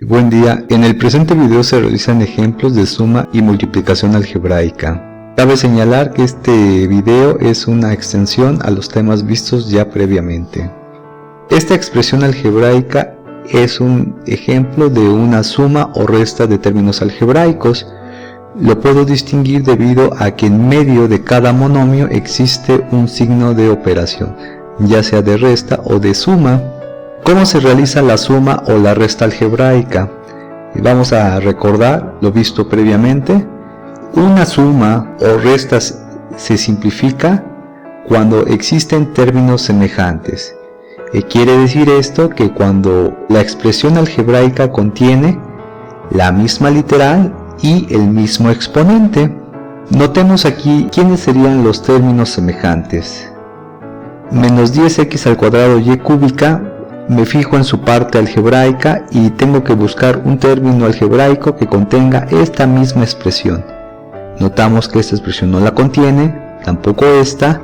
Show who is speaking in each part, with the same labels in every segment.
Speaker 1: Buen día, en el presente video se realizan ejemplos de suma y multiplicación algebraica. Cabe señalar que este video es una extensión a los temas vistos ya previamente. Esta expresión algebraica es un ejemplo de una suma o resta de términos algebraicos. Lo puedo distinguir debido a que en medio de cada monomio existe un signo de operación, ya sea de resta o de suma. ¿Cómo se realiza la suma o la resta algebraica? Vamos a recordar lo visto previamente. Una suma o resta se simplifica cuando existen términos semejantes. Quiere decir esto que cuando la expresión algebraica contiene la misma literal y el mismo exponente. Notemos aquí quiénes serían los términos semejantes. Menos 10x al cuadrado y cúbica. Me fijo en su parte algebraica y tengo que buscar un término algebraico que contenga esta misma expresión. Notamos que esta expresión no la contiene, tampoco esta,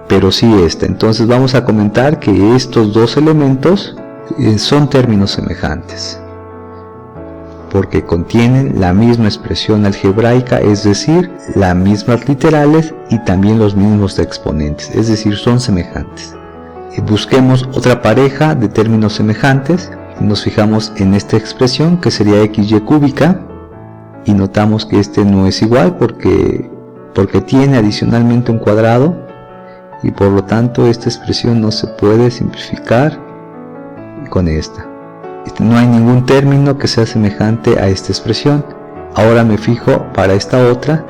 Speaker 1: pero sí esta. Entonces vamos a comentar que estos dos elementos son términos semejantes, porque contienen la misma expresión algebraica, es decir, las mismas literales y también los mismos exponentes, es decir, son semejantes. Busquemos otra pareja de términos semejantes. Nos fijamos en esta expresión que sería xy cúbica y notamos que este no es igual porque tiene adicionalmente un cuadrado y por lo tanto esta expresión no se puede simplificar con esta. No hay ningún término que sea semejante a esta expresión. Ahora me fijo para esta otra.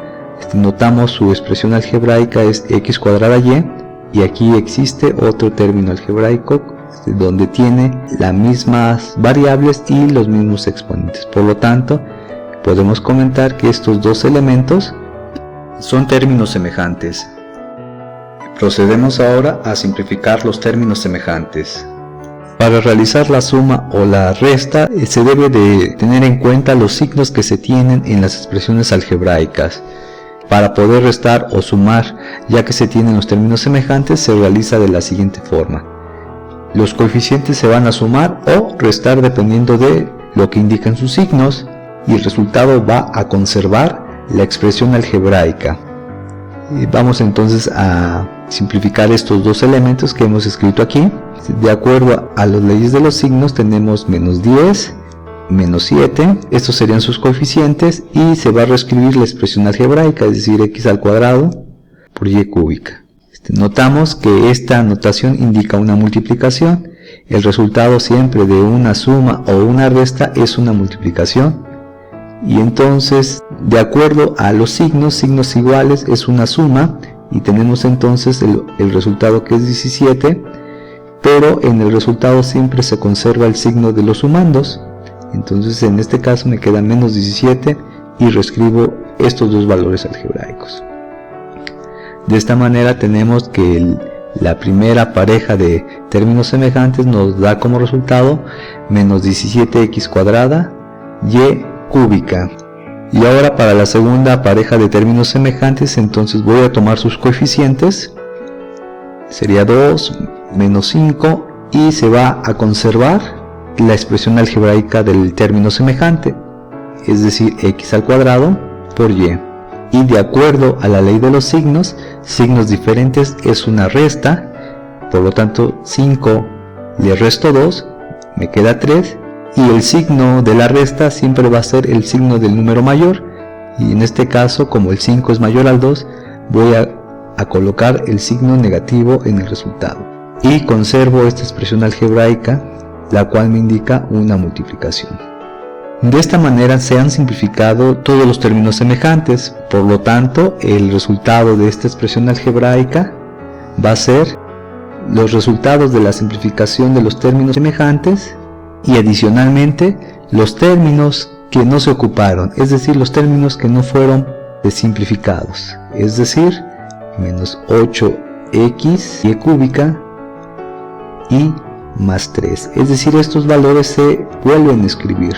Speaker 1: Notamos su expresión algebraica es x cuadrada y. Y aquí existe otro término algebraico donde tiene las mismas variables y los mismos exponentes. Por lo tanto, podemos comentar que estos dos elementos son términos semejantes. Procedemos ahora a simplificar los términos semejantes. Para realizar la suma o la resta se debe de tener en cuenta los signos que se tienen en las expresiones algebraicas. Para poder restar o sumar, ya que se tienen los términos semejantes, se realiza de la siguiente forma. Los coeficientes se van a sumar o restar dependiendo de lo que indican sus signos y el resultado va a conservar la expresión algebraica. Vamos entonces a simplificar estos dos elementos que hemos escrito aquí. De acuerdo a las leyes de los signos tenemos menos 10, menos 7, estos serían sus coeficientes y se va a reescribir la expresión algebraica, es decir, x al cuadrado por y cúbica. Notamos que esta notación indica una multiplicación. El resultado siempre de una suma o una resta es una multiplicación. Y entonces, de acuerdo a los signos iguales es una suma y tenemos entonces el resultado que es 17, pero en el resultado siempre se conserva el signo de los sumandos. Entonces en este caso me queda menos 17 y reescribo estos dos valores algebraicos. De esta manera tenemos que la primera pareja de términos semejantes nos da como resultado menos 17x cuadrada y cúbica. Y ahora para la segunda pareja de términos semejantes, entonces voy a tomar sus coeficientes. Sería 2 menos 5 y se va a conservar la expresión algebraica del término semejante, es decir, x al cuadrado por y. Y de acuerdo a la ley de los signos diferentes es una resta, por lo tanto 5 le resto 2, me queda 3, y el signo de la resta siempre va a ser el signo del número mayor, y en este caso, como el 5 es mayor al 2, voy a colocar el signo negativo en el resultado. Y conservo esta expresión algebraica, la cual me indica una multiplicación. De esta manera se han simplificado todos los términos semejantes, por lo tanto el resultado de esta expresión algebraica va a ser los resultados de la simplificación de los términos semejantes y adicionalmente los términos que no se ocuparon, es decir, los términos que no fueron simplificados, es decir, menos 8x y cúbica y más 3, es decir, estos valores se vuelven a escribir.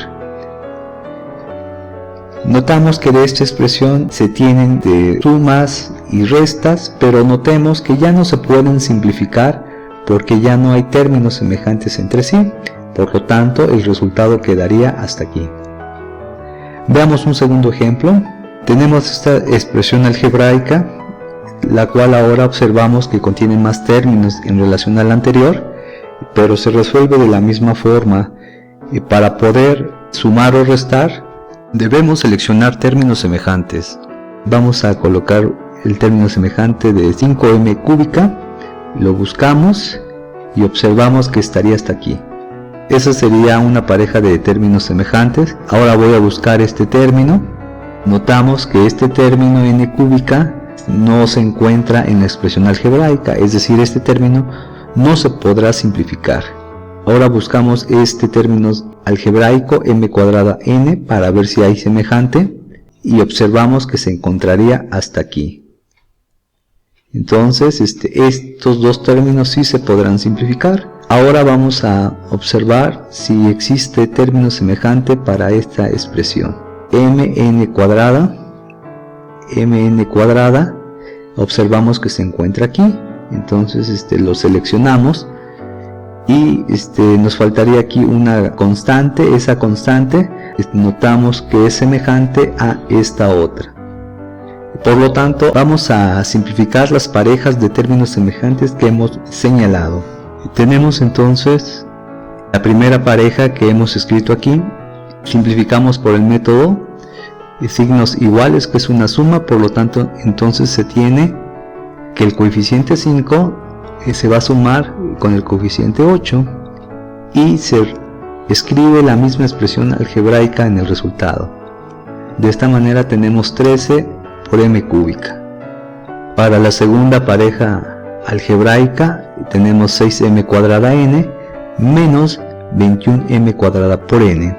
Speaker 1: Notamos que de esta expresión se tienen de sumas y restas, pero notemos que ya no se pueden simplificar porque ya no hay términos semejantes entre sí. Por lo tanto, el resultado quedaría hasta aquí. Veamos un segundo ejemplo. Tenemos esta expresión algebraica, la cual ahora observamos que contiene más términos en relación a la anterior, pero se resuelve de la misma forma. Para poder sumar o restar, debemos seleccionar términos semejantes. Vamos a colocar el término semejante de 5m cúbica, lo buscamos y observamos que estaría hasta aquí. Esa sería una pareja de términos semejantes. Ahora voy a buscar este término. Notamos que este término n cúbica no se encuentra en la expresión algebraica, es decir, este término no se podrá simplificar. Ahora buscamos este término algebraico m cuadrada n para ver si hay semejante y observamos que se encontraría hasta aquí. Entonces estos dos términos sí se podrán simplificar. Ahora vamos a observar si existe término semejante para esta expresión. mn cuadrada, observamos que se encuentra aquí. Entonces lo seleccionamos y nos faltaría aquí una constante. Esa constante notamos que es semejante a esta otra. Por lo tanto, vamos a simplificar las parejas de términos semejantes que hemos señalado. Tenemos entonces la primera pareja que hemos escrito aquí. Simplificamos por el método signos iguales, que es una suma. Por lo tanto, entonces se tiene que el coeficiente 5 se va a sumar con el coeficiente 8 y se escribe la misma expresión algebraica en el resultado. De esta manera tenemos 13 por m cúbica. Para la segunda pareja algebraica tenemos 6m cuadrada n menos 21m cuadrada por n.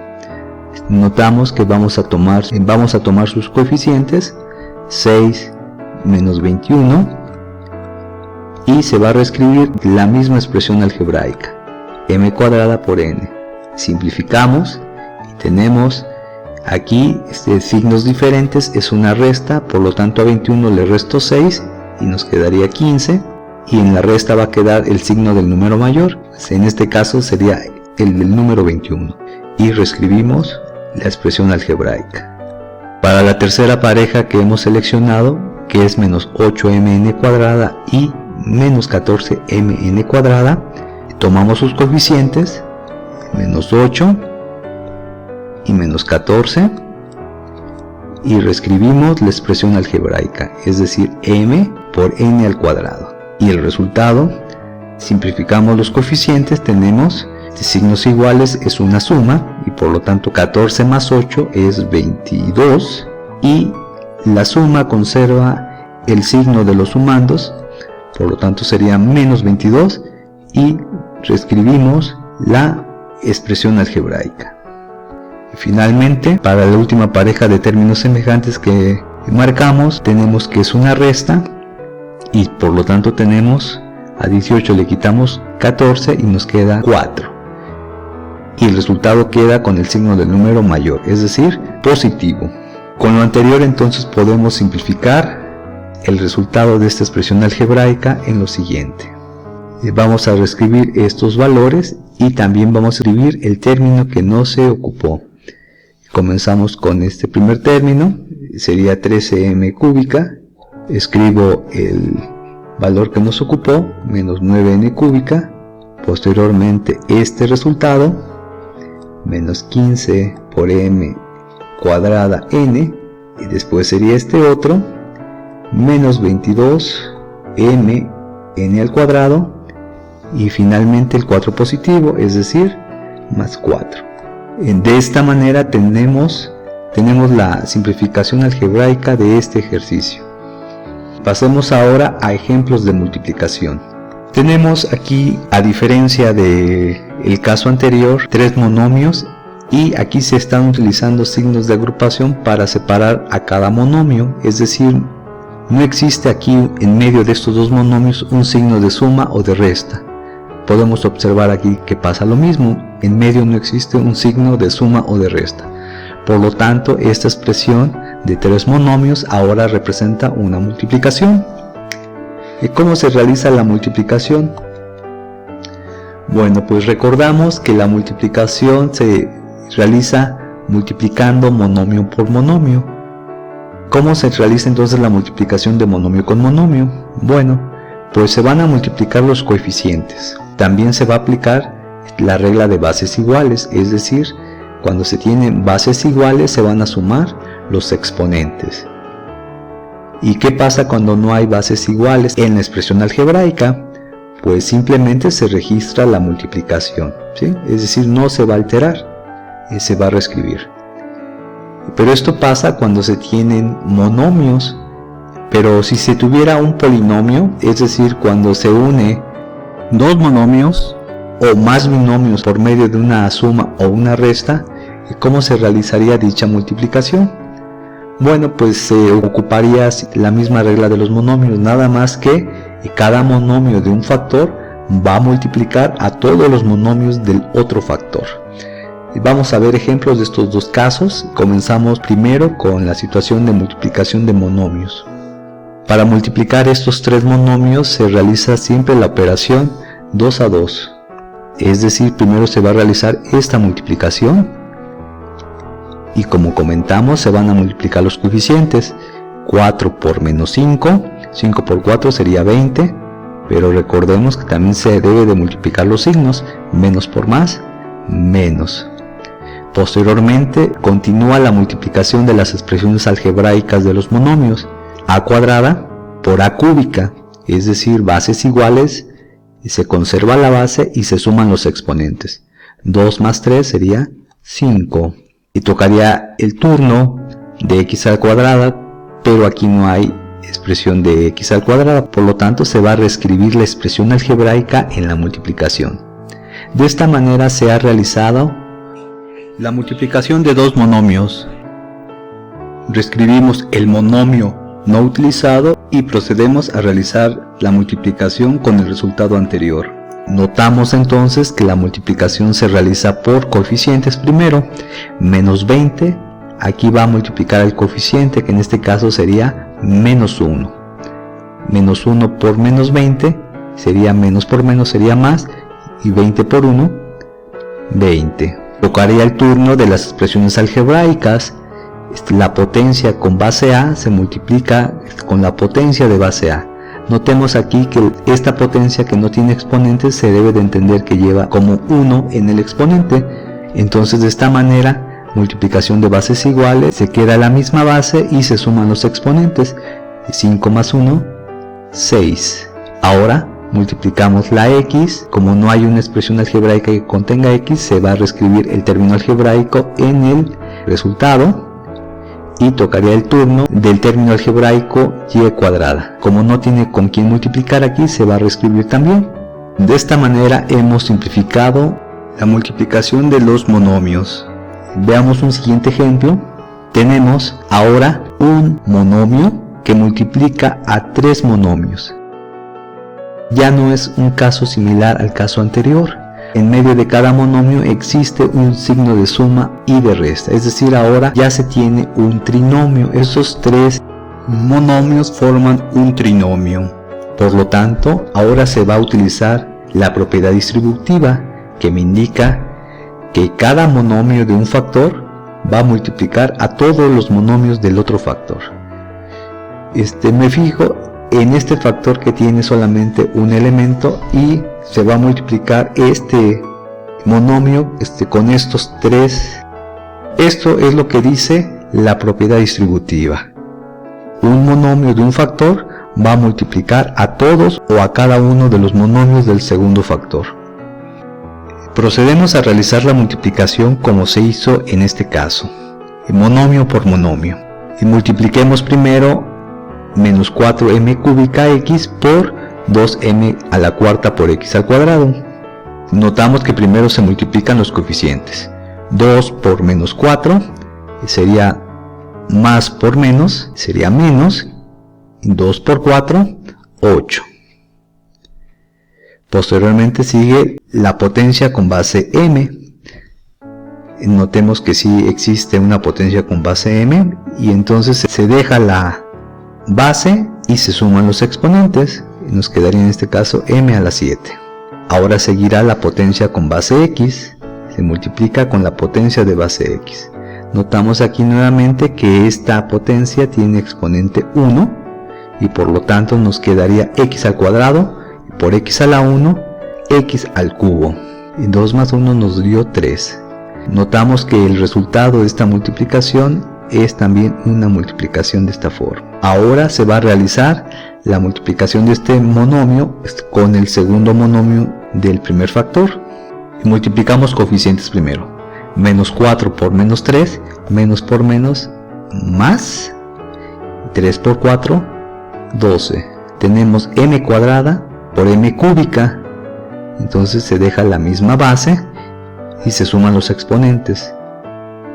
Speaker 1: Notamos que vamos a tomar sus coeficientes, 6 menos 21, y se va a reescribir la misma expresión algebraica, m cuadrada por n. Simplificamos y tenemos aquí signos diferentes, es una resta, por lo tanto a 21 le resto 6 y nos quedaría 15, y en la resta va a quedar el signo del número mayor, en este caso sería el del número 21, y reescribimos la expresión algebraica. Para la tercera pareja que hemos seleccionado, que es menos 8mn cuadrada y menos 14mn cuadrada, tomamos sus coeficientes, menos 8 y menos 14, y reescribimos la expresión algebraica, es decir, m por n al cuadrado. Y el resultado, simplificamos los coeficientes, tenemos signos iguales, es una suma, y por lo tanto 14 más 8 es 22, y la suma conserva el signo de los sumandos, por lo tanto sería menos 22, y reescribimos la expresión algebraica. Y finalmente, para la última pareja de términos semejantes que marcamos, tenemos que es una resta, y por lo tanto tenemos a 18 le quitamos 14 y nos queda 4, y el resultado queda con el signo del número mayor, es decir, positivo. Con lo anterior entonces podemos simplificar el resultado de esta expresión algebraica en lo siguiente. Vamos a reescribir estos valores y también vamos a escribir el término que no se ocupó. Comenzamos con este primer término, sería 13m cúbica, escribo el valor que nos ocupó, menos 9n cúbica, posteriormente este resultado, menos 15 por m cuadrada n, y después sería este otro, menos 22m n al cuadrado, y finalmente el 4 positivo, es decir, más 4. De esta manera tenemos la simplificación algebraica de este ejercicio. Pasemos ahora a ejemplos de multiplicación. Tenemos aquí, a diferencia del caso anterior, 3 monomios, y aquí se están utilizando signos de agrupación para separar a cada monomio, es decir, no existe aquí en medio de estos dos monomios un signo de suma o de resta. Podemos observar aquí que pasa lo mismo, en medio no existe un signo de suma o de resta. Por lo tanto, esta expresión de 3 monomios ahora representa una multiplicación. ¿Y cómo se realiza la multiplicación? Bueno, pues recordamos que la multiplicación se realiza multiplicando monomio por monomio. ¿Cómo se realiza entonces la multiplicación de monomio con monomio? Bueno, pues se van a multiplicar los coeficientes. También se va a aplicar la regla de bases iguales, es decir, cuando se tienen bases iguales se van a sumar los exponentes. ¿Y qué pasa cuando no hay bases iguales en la expresión algebraica? Pues simplemente se registra la multiplicación, ¿sí? Es decir, no se va a alterar, se va a reescribir. Pero esto pasa cuando se tienen monomios. Pero si se tuviera un polinomio, es decir, cuando se une dos monomios o más binomios por medio de una suma o una resta, ¿cómo se realizaría dicha multiplicación? Bueno, pues se ocuparía la misma regla de los monomios, nada más que cada monomio de un factor va a multiplicar a todos los monomios del otro factor. Vamos a ver ejemplos de estos dos casos. Comenzamos primero con la situación de multiplicación de monomios. Para multiplicar estos tres monomios se realiza siempre la operación 2 a 2. Es decir, primero se va a realizar esta multiplicación y como comentamos se van a multiplicar los coeficientes. 4 por menos 5, 5 por 4 sería 20, pero recordemos que también se debe de multiplicar los signos, menos por más, menos. Posteriormente continúa la multiplicación de las expresiones algebraicas de los monomios, a cuadrada por a cúbica, es decir, bases iguales, y se conserva la base y se suman los exponentes. 2 más 3 sería 5. Y tocaría el turno de x al cuadrada, pero aquí no hay expresión de x al cuadrada, por lo tanto se va a reescribir la expresión algebraica en la multiplicación. De esta manera se ha realizado la multiplicación de dos monomios. Reescribimos el monomio no utilizado y procedemos a realizar la multiplicación con el resultado anterior. Notamos entonces que la multiplicación se realiza por coeficientes primero. Menos 20, aquí va a multiplicar el coeficiente, que en este caso sería menos 1. Menos 1 por menos 20 sería menos por menos sería más, y 20 por 1, 20. Tocaría el turno de las expresiones algebraicas. La potencia con base A se multiplica con la potencia de base A. Notemos aquí que esta potencia que no tiene exponentes se debe de entender que lleva como 1 en el exponente. Entonces de esta manera, multiplicación de bases iguales, se queda la misma base y se suman los exponentes. 5 más 1, 6. Ahora multiplicamos la x, como no hay una expresión algebraica que contenga x, se va a reescribir el término algebraico en el resultado. Y tocaría el turno del término algebraico y cuadrada. Como no tiene con quién multiplicar aquí, se va a reescribir también. De esta manera hemos simplificado la multiplicación de los monomios. Veamos un siguiente ejemplo. Tenemos ahora un monomio que multiplica a tres monomios. Ya no es un caso similar al caso anterior. En medio de cada monomio existe un signo de suma y de resta, es decir, ahora ya se tiene un trinomio. Esos tres monomios forman un trinomio. Por lo tanto, ahora se va a utilizar la propiedad distributiva, que me indica que cada monomio de un factor va a multiplicar a todos los monomios del otro factor. Me fijo en este factor que tiene solamente un elemento y se va a multiplicar este monomio con estos tres. Esto es lo que dice la propiedad distributiva. Un monomio de un factor va a multiplicar a todos o a cada uno de los monomios del segundo factor. Procedemos a realizar la multiplicación como se hizo en este caso, monomio por monomio. Y multipliquemos primero menos 4m cúbica x por 2m a la cuarta por x al cuadrado. Notamos que primero se multiplican los coeficientes. 2 por menos 4 sería más por menos, sería menos. 2 por 4, 8. Posteriormente sigue la potencia con base m. Notemos que sí existe una potencia con base m y entonces se deja la base y se suman los exponentes. Nos quedaría en este caso m a la 7. Ahora seguirá la potencia con base x, se multiplica con la potencia de base x. Notamos aquí nuevamente que esta potencia tiene exponente 1 y por lo tanto nos quedaría x al cuadrado y por x a la 1, x al cubo. Y 2 más 1 nos dio 3. Notamos que el resultado de esta multiplicación es también una multiplicación de esta forma. Ahora se va a realizar la multiplicación de este monomio con el segundo monomio del primer factor. Y multiplicamos coeficientes primero. Menos 4 por menos 3, menos por menos, más 3 por 4, 12. Tenemos m cuadrada por m cúbica, entonces se deja la misma base y se suman los exponentes,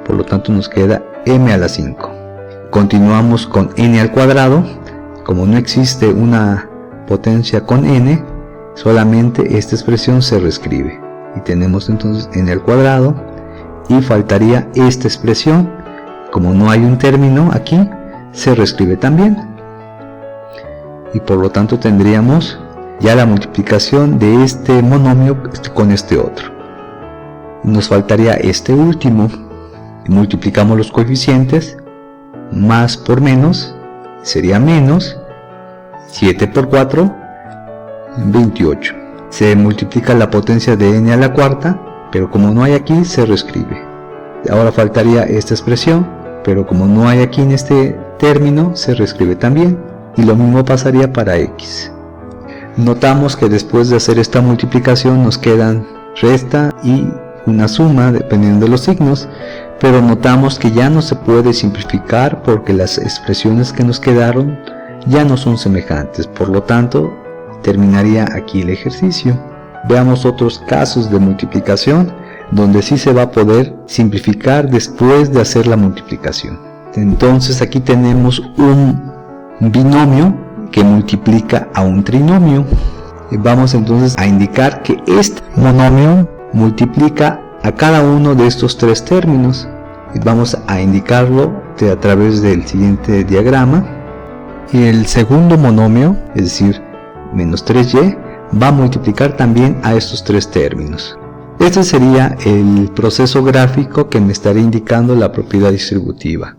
Speaker 1: por lo tanto nos queda m a la 5. Continuamos con n al cuadrado. Como no existe una potencia con n, solamente esta expresión se reescribe y tenemos entonces n al cuadrado y faltaría esta expresión. Como no hay un término aquí, se reescribe también y por lo tanto tendríamos ya la multiplicación de este monomio con este otro. Nos faltaría este último. Multiplicamos los coeficientes, más por menos sería menos, 7 por 4, 28. Se multiplica la potencia de n a la cuarta, pero como no hay aquí, se reescribe. Ahora faltaría esta expresión, pero como no hay aquí en este término, se reescribe también. Y lo mismo pasaría para x. Notamos que después de hacer esta multiplicación nos quedan resta y una suma dependiendo de los signos, pero notamos que ya no se puede simplificar porque las expresiones que nos quedaron ya no son semejantes, por lo tanto terminaría aquí el ejercicio. Veamos otros casos de multiplicación donde sí se va a poder simplificar después de hacer la multiplicación. Entonces aquí tenemos un binomio que multiplica a un trinomio. Vamos entonces a indicar que este monomio multiplica a cada uno de estos tres términos y vamos a indicarlo a través del siguiente diagrama. Y el segundo monomio, es decir, menos 3y, va a multiplicar también a estos tres términos. Este sería el proceso gráfico que me estaría indicando la propiedad distributiva.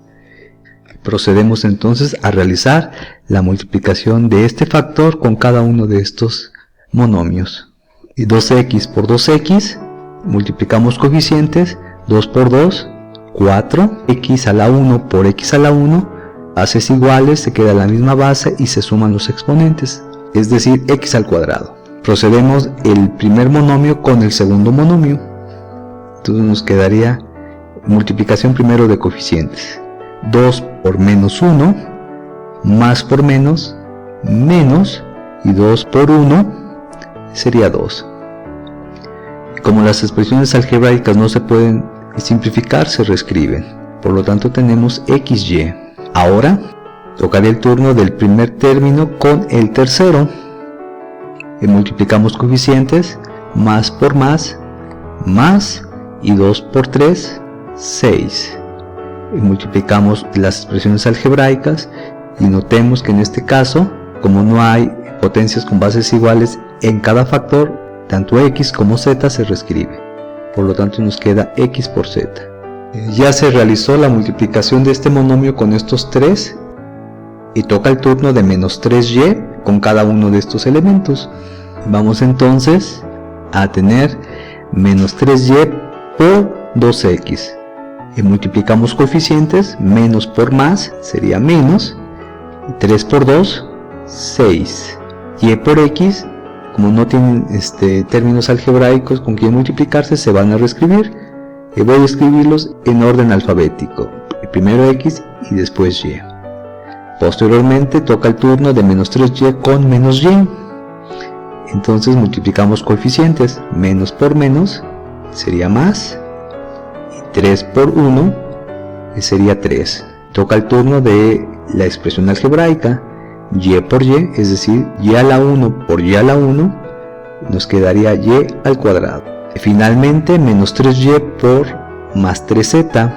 Speaker 1: Procedemos entonces a realizar la multiplicación de este factor con cada uno de estos monomios. Y 2x por 2x, multiplicamos coeficientes, 2 por 2, 4, x a la 1 por x a la 1, bases iguales, se queda la misma base y se suman los exponentes, es decir, x al cuadrado. Procedemos el primer monomio con el segundo monomio, entonces nos quedaría multiplicación primero de coeficientes. 2 por menos 1, más por menos, menos, y 2 por 1 sería 2. Como las expresiones algebraicas no se pueden simplificar, se reescriben. Por lo tanto tenemos xy. Ahora tocaría el turno del primer término con el tercero. Y multiplicamos coeficientes, más por más, y 2 por 3, 6. Y multiplicamos las expresiones algebraicas y notemos que en este caso, como no hay potencias con bases iguales en cada factor, tanto x como z se reescribe, por lo tanto nos queda x por z. Ya se realizó la multiplicación de este monomio con estos tres y toca el turno de menos 3y con cada uno de estos elementos. Vamos entonces a tener menos 3y por 2x. Y multiplicamos coeficientes, menos por más sería menos, y 3 por 2, 6, y por x, como no tienen términos algebraicos con quien multiplicarse, se van a reescribir, y voy a escribirlos en orden alfabético, primero x y después y. Posteriormente toca el turno de menos 3y con menos y, entonces multiplicamos coeficientes, menos por menos sería más, 3 por 1 sería 3. Toca el turno de la expresión algebraica, y por y, es decir, y a la 1 por y a la 1, nos quedaría y al cuadrado. Finalmente, menos 3y por más 3z,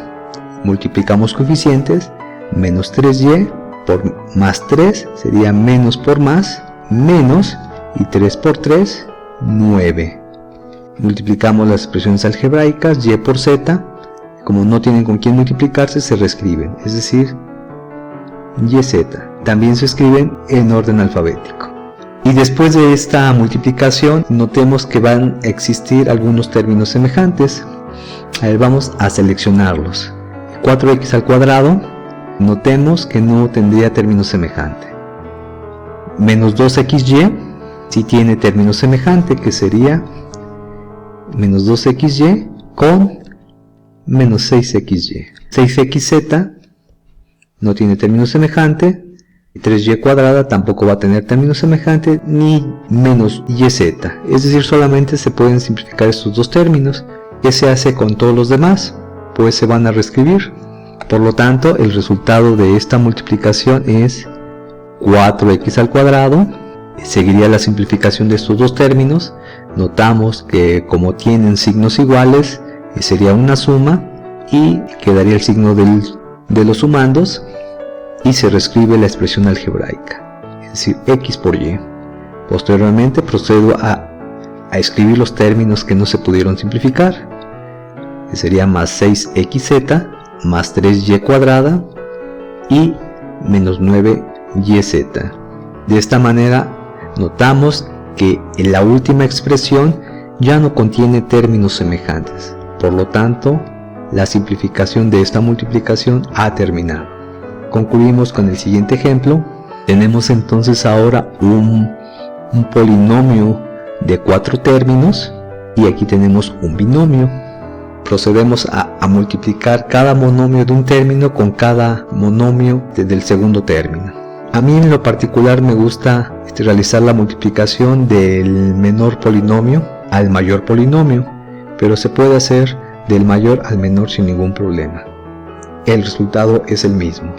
Speaker 1: multiplicamos coeficientes, menos 3y por más 3 sería menos por más, menos, y 3 por 3, 9. Multiplicamos las expresiones algebraicas, y por z, como no tienen con quién multiplicarse, se reescriben, es decir, yz. También se escriben en orden alfabético. Y después de esta multiplicación, notemos que van a existir algunos términos semejantes. A ver, vamos a seleccionarlos. 4x al cuadrado, notemos que no tendría término semejante. Menos 2xy, si tiene término semejante, que sería menos 2xy con menos 6xy. 6xz no tiene término semejante, y 3y cuadrada tampoco va a tener término semejante, ni menos yz. Es decir, solamente se pueden simplificar estos dos términos. ¿Qué se hace con todos los demás? Pues se van a reescribir. Por lo tanto, el resultado de esta multiplicación es 4x al cuadrado. Seguiría la simplificación de estos dos términos. Notamos que como tienen signos iguales, sería una suma y quedaría el signo de los sumandos y se reescribe la expresión algebraica, es decir, x por y. Posteriormente procedo a escribir los términos que no se pudieron simplificar, que sería más 6xz más 3y cuadrada y menos 9yz. De esta manera notamos que en la última expresión ya no contiene términos semejantes. Por lo tanto, la simplificación de esta multiplicación ha terminado. Concluimos con el siguiente ejemplo. Tenemos entonces ahora un polinomio de 4 términos y aquí tenemos un binomio. Procedemos a multiplicar cada monomio de un término con cada monomio del segundo término. A mí en lo particular me gusta realizar la multiplicación del menor polinomio al mayor polinomio, pero se puede hacer del mayor al menor sin ningún problema. El resultado es el mismo.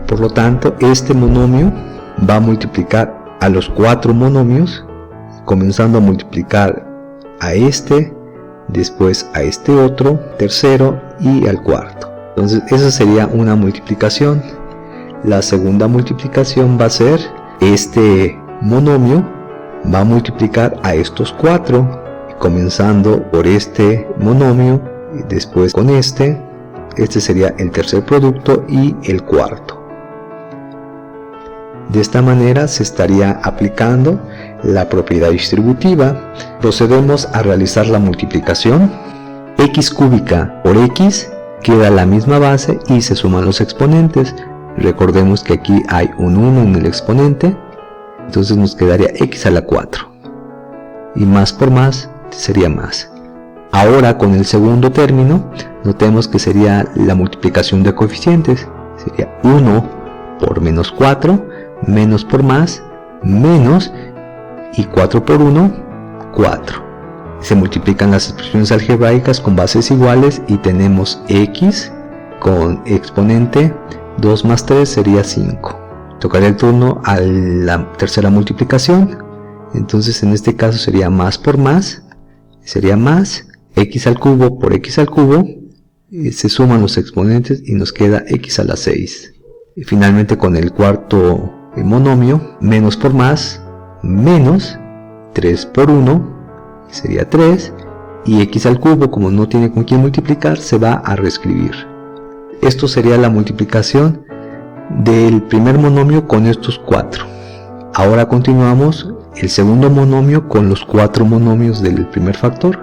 Speaker 1: Por lo tanto, este monomio va a multiplicar a los 4 monomios, comenzando a multiplicar a este, después a este otro, tercero y al cuarto. Entonces esa sería una multiplicación. La segunda multiplicación va a ser este monomio va a multiplicar a estos 4, comenzando por este monomio, y después con este sería el tercer producto y el cuarto. De esta manera se estaría aplicando la propiedad distributiva. Procedemos a realizar la multiplicación. X cúbica por x queda la misma base y se suman los exponentes. Recordemos que aquí hay un 1 en el exponente, entonces nos quedaría x a la 4. Y más por más sería más. Ahora con el segundo término, notemos que sería la multiplicación de coeficientes. Sería 1 por menos 4, menos por más, menos, y 4 por 1, 4. Se multiplican las expresiones algebraicas con bases iguales y tenemos x con exponente 2 más 3 sería 5. Tocaría el turno a la tercera multiplicación. Entonces en este caso sería más por más, sería más, x al cubo por x al cubo, se suman los exponentes y nos queda x a la 6. Y finalmente con el cuarto monomio, menos por más, menos 3 por 1, sería 3, y x al cubo, como no tiene con quién multiplicar, se va a reescribir. Esto sería la multiplicación del primer monomio con estos 4. Ahora continuamos el segundo monomio con los 4 monomios del primer factor.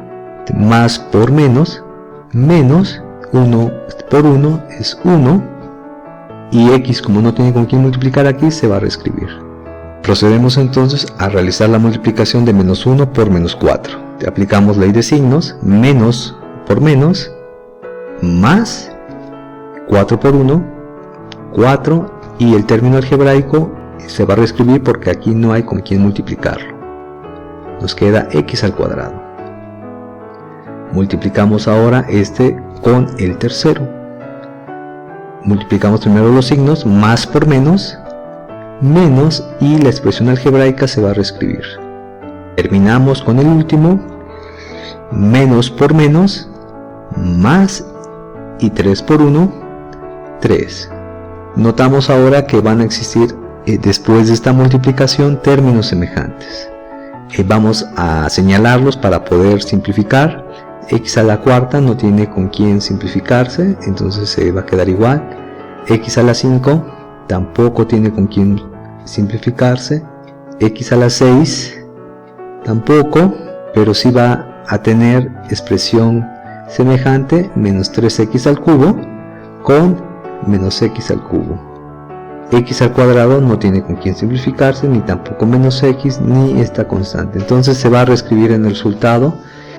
Speaker 1: Más por menos, menos 1 por 1 es 1, y x, como no tiene con quién multiplicar aquí, se va a reescribir. Procedemos entonces a realizar la multiplicación de menos 1 por menos 4. Aplicamos ley de signos, menos por menos, más 4 por 1, 4, y el término algebraico se va a reescribir porque aquí no hay con quién multiplicarlo. Nos queda x al cuadrado. Multiplicamos ahora este con el tercero. Multiplicamos primero los signos, más por menos, menos, y la expresión algebraica se va a reescribir. Terminamos con el último, menos por menos, más, y 3 por 1, 3. Notamos ahora que van a existir después de esta multiplicación términos semejantes. Vamos a señalarlos para poder simplificar. X a la cuarta no tiene con quién simplificarse, entonces se va a quedar igual. X a la 5 tampoco tiene con quién simplificarse. X a la 6 tampoco, pero sí va a tener expresión semejante, menos 3x al cubo con menos x al cubo. X al cuadrado no tiene con quién simplificarse, ni tampoco menos x, ni esta constante. Entonces se va a reescribir en el resultado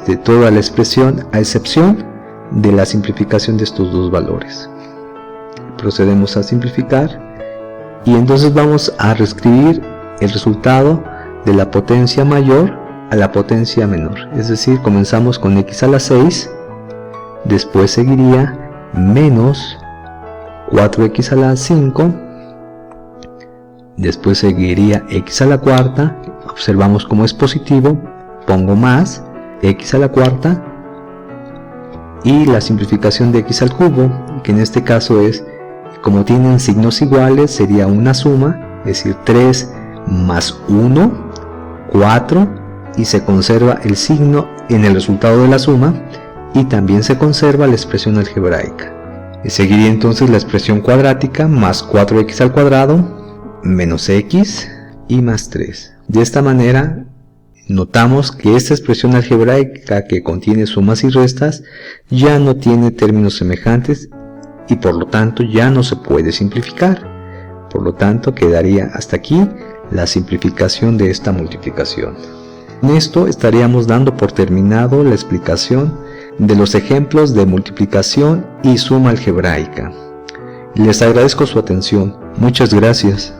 Speaker 1: de toda la expresión, a excepción de la simplificación de estos dos valores. Procedemos a simplificar y entonces vamos a reescribir el resultado de la potencia mayor a la potencia menor. Es decir, comenzamos con x a la 6, después seguiría menos 4x a la 5, después seguiría x a la cuarta, observamos cómo es positivo, pongo más x a la cuarta, y la simplificación de x al cubo, que en este caso es, como tienen signos iguales, sería una suma, es decir, 3 más 1, 4, y se conserva el signo en el resultado de la suma, y también se conserva la expresión algebraica. Seguiría entonces la expresión cuadrática más 4x al cuadrado menos x y más 3. De esta manera notamos que esta expresión algebraica que contiene sumas y restas ya no tiene términos semejantes y por lo tanto ya no se puede simplificar. Por lo tanto quedaría hasta aquí la simplificación de esta multiplicación. En esto estaríamos dando por terminado la explicación de los ejemplos de multiplicación y suma algebraica. Les agradezco su atención. Muchas gracias.